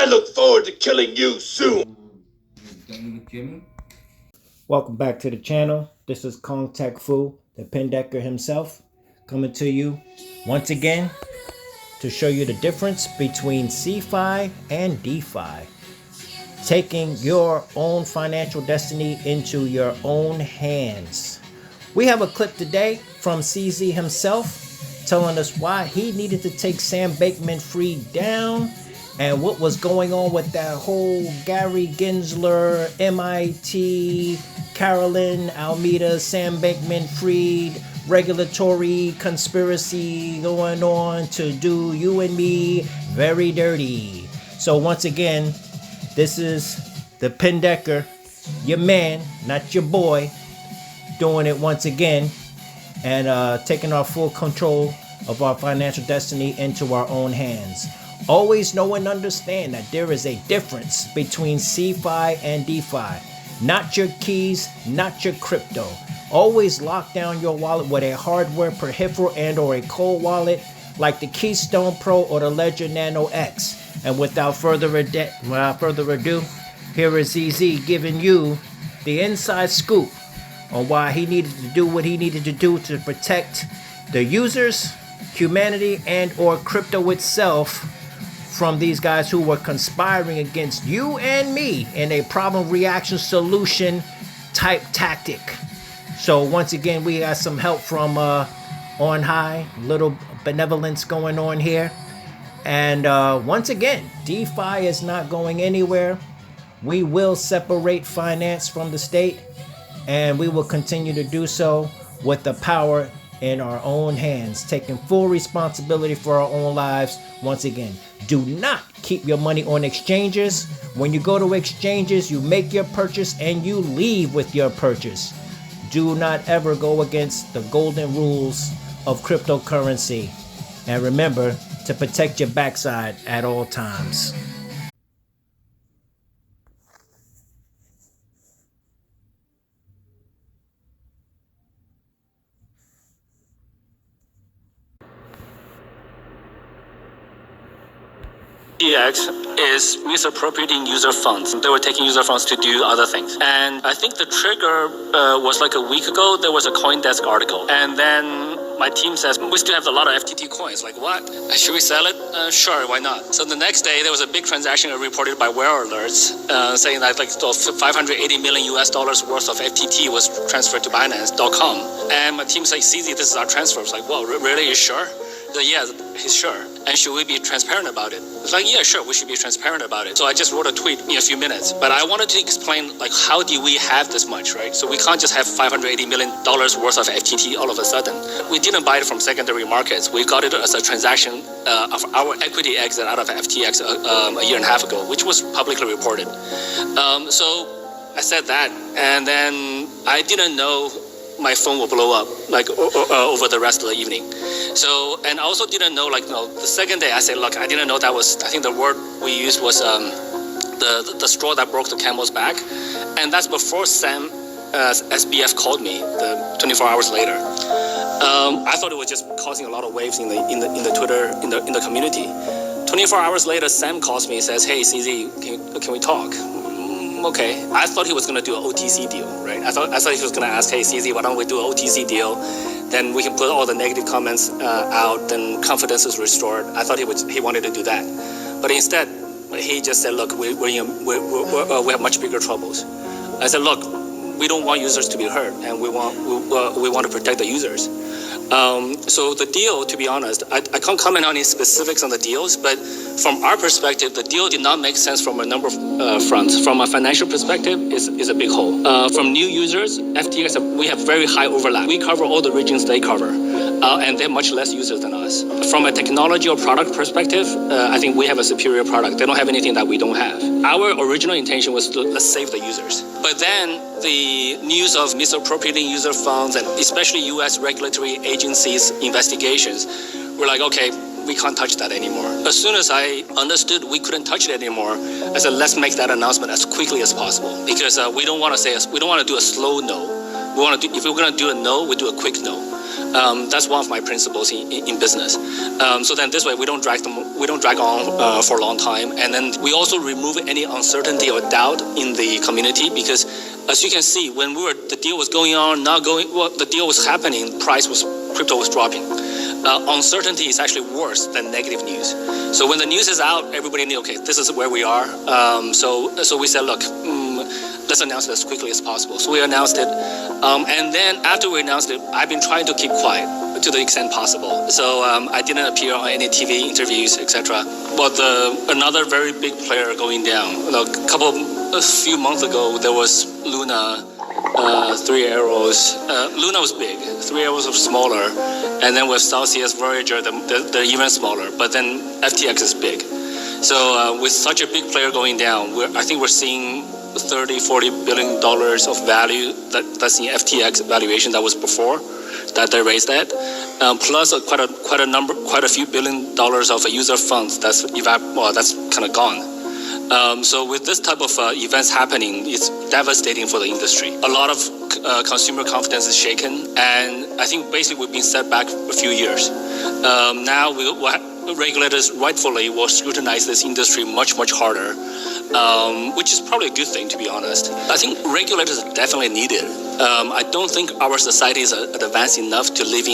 I look forward to killing you soon. Welcome back to the channel. This is Kong Tech Fu, the Pendecker himself, coming to you once again to show you the difference between CFI and DeFi. Taking your own financial destiny into your own hands. We have a clip today from CZ himself telling us why he needed to take Sam Bankman-Fried down and what was going on with that whole Gary Gensler, MIT, Carolyn Almeida, Sam Bankman-Fried regulatory conspiracy going on to do you and me very dirty. So once again, this is the Pendecker, your man, not your boy, doing it once again and taking our full control of our financial destiny into our own hands. Always know and understand that there is a difference between CFI and DeFi. Not your keys, not your crypto. Always lock down your wallet with a hardware peripheral and or a cold wallet like the Keystone Pro or the Ledger Nano X. And without further ado, here is ZZ giving you the inside scoop on why he needed to do what he needed to do to protect the users, humanity, and or crypto itself from these guys who were conspiring against you and me in a problem reaction solution type tactic. So once again, we got some help from on high, little benevolence going on here. And once again, DeFi is not going anywhere. We will separate finance from the state, and we will continue to do so with the power in our own hands, taking full responsibility for our own lives. Once again, do not keep your money on exchanges. When you go to exchanges, you make your purchase and you leave with your purchase. Do not ever go against the golden rules of cryptocurrency. And remember to protect your backside at all times. FTX is misappropriating user funds. They were taking user funds to do other things. And I think the trigger was like a week ago. There was a CoinDesk article. And then my team says, we still have a lot of FTT coins. Like, what? Should we sell it? Sure, why not? So the next day, there was a big transaction reported by Where Alerts saying that like $580 million worth of FTT was transferred to Binance.com. And my team said, CZ, this is our transfer. I was like, well, really? You sure? Yeah, he's sure. And should we be transparent about it? It's like, yeah, sure, we should be transparent about it. So I just wrote a tweet in a few minutes. But I wanted to explain, like, how do we have this much, right? So we can't just have $580 million worth of FTT all of a sudden. We didn't buy it from secondary markets. We got it as a transaction of our equity exit out of FTX a year and a half ago, which was publicly reported. So I said that, and then I didn't know my phone will blow up like over the rest of the evening. So, and I also didn't know, like, the second day I said, look, I didn't know that was, I think the word we used was the straw that broke the camel's back. And that's before Sam SBF called me 24 hours later. I thought it was just causing a lot of waves in the Twitter, in the community. 24 hours later, Sam calls me and says, hey, CZ, can we talk? Okay. I thought he was going to do an OTC deal, right? I thought he was going to ask, hey, CZ, why don't we do an OTC deal? Then we can put all the negative comments out, then confidence is restored. I thought he wanted to do that. But instead, he just said, look, we have much bigger troubles. I said, look, we don't want users to be hurt, and we want to protect the users. So the deal, to be honest, I can't comment on any specifics on the deals, but from our perspective, the deal did not make sense from a number of fronts. From a financial perspective, is a big hole. From new users, FTX, we have very high overlap. We cover all the regions they cover, and they're much less users than us. From a technology or product perspective, I think we have a superior product. They don't have anything that we don't have. Our original intention was to let's save the users. But then the news of misappropriating user funds and especially U.S. regulatory agencies' investigations, we're like, okay, we can't touch that anymore. As soon as I understood we couldn't touch it anymore, I said, let's make that announcement as quickly as possible, because we don't want to do a slow no. If we're going to do a no, we do a quick no. That's one of my principles in business. So then this way we don't drag on for a long time, and then we also remove any uncertainty or doubt in the community, because as you can see, when the deal was going on, the deal was happening, crypto was dropping. Uncertainty is actually worse than negative news. So when the news is out, everybody knew, okay, this is where we are. So we said, look, let's announce it as quickly as possible. So we announced it, and then after we announced it, I've been trying to keep quiet to the extent possible. So I didn't appear on any TV interviews, etc. But another very big player going down. A few months ago, there was Luna, 3 arrows. Luna was big. 3 arrows was smaller, and then with Celsius, Voyager, they're even smaller. But then FTX is big. So with such a big player going down, I think we're seeing $30-40 billion of value that's in FTX valuation that was before that they raised that, plus quite a few $1 billion of user funds that's kind of gone. So with this type of events happening, it's devastating for the industry. A lot of consumer confidence is shaken, and I think basically we've been set back a few years. Now regulators rightfully will scrutinize this industry much harder, which is probably a good thing, to be honest. I think regulators are definitely needed. I don't think our society is advanced enough to live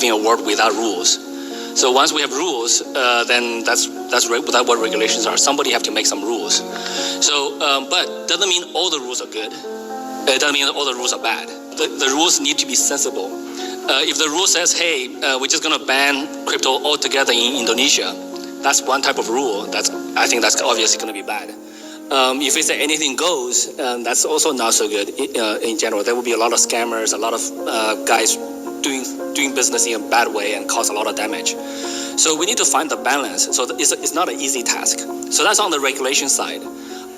in a world without rules. So once we have rules, then that's what regulations are. Somebody have to make some rules. So, but doesn't mean all the rules are good. It doesn't mean all the rules are bad. The rules need to be sensible. If the rule says, hey, we're just going to ban crypto altogether in Indonesia, that's one type of rule. I think that's obviously going to be bad. If it's anything goes, that's also not so good in general. There will be a lot of scammers, a lot of guys doing business in a bad way and cause a lot of damage. So we need to find the balance. So it's not an easy task. So that's on the regulation side.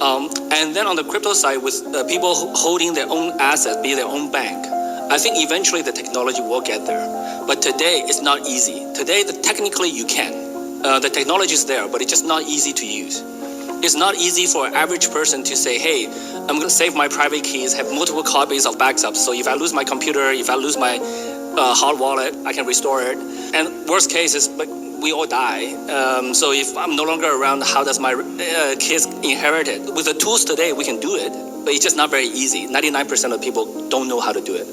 And then on the crypto side, with people holding their own assets, be their own bank, I think eventually the technology will get there. But today it's not easy. Today, technically you can. The technology is there, but it's just not easy to use. It's not easy for an average person to say, hey, I'm going to save my private keys, have multiple copies of backups. So if I lose my computer, if I lose my hard wallet, I can restore it. And worst case is, but we all die. So if I'm no longer around, how does my kids inherit it? With the tools today, we can do it, but it's just not very easy. 99% of people don't know how to do it.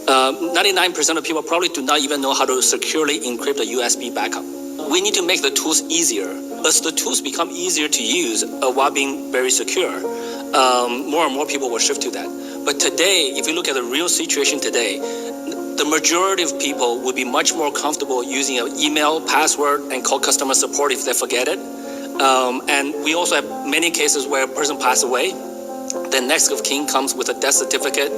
99% of people probably do not even know how to securely encrypt a USB backup. We need to make the tools easier. As the tools become easier to use while being very secure, more and more people will shift to that. But today, if you look at the real situation today, the majority of people would be much more comfortable using an email password and call customer support if they forget it. And we also have many cases where a person passed away. The next of kin comes with a death certificate.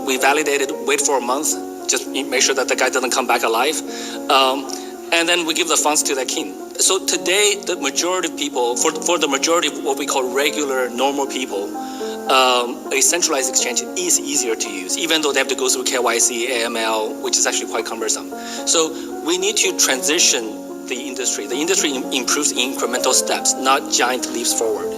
We validate it, wait for a month, just make sure that the guy doesn't come back alive. And then we give the funds to their kin. So today, the majority of people, for the majority of what we call regular, normal people, a centralized exchange is easier to use, even though they have to go through KYC, AML, which is actually quite cumbersome. So we need to transition the industry. The industry improves in incremental steps, not giant leaps forward.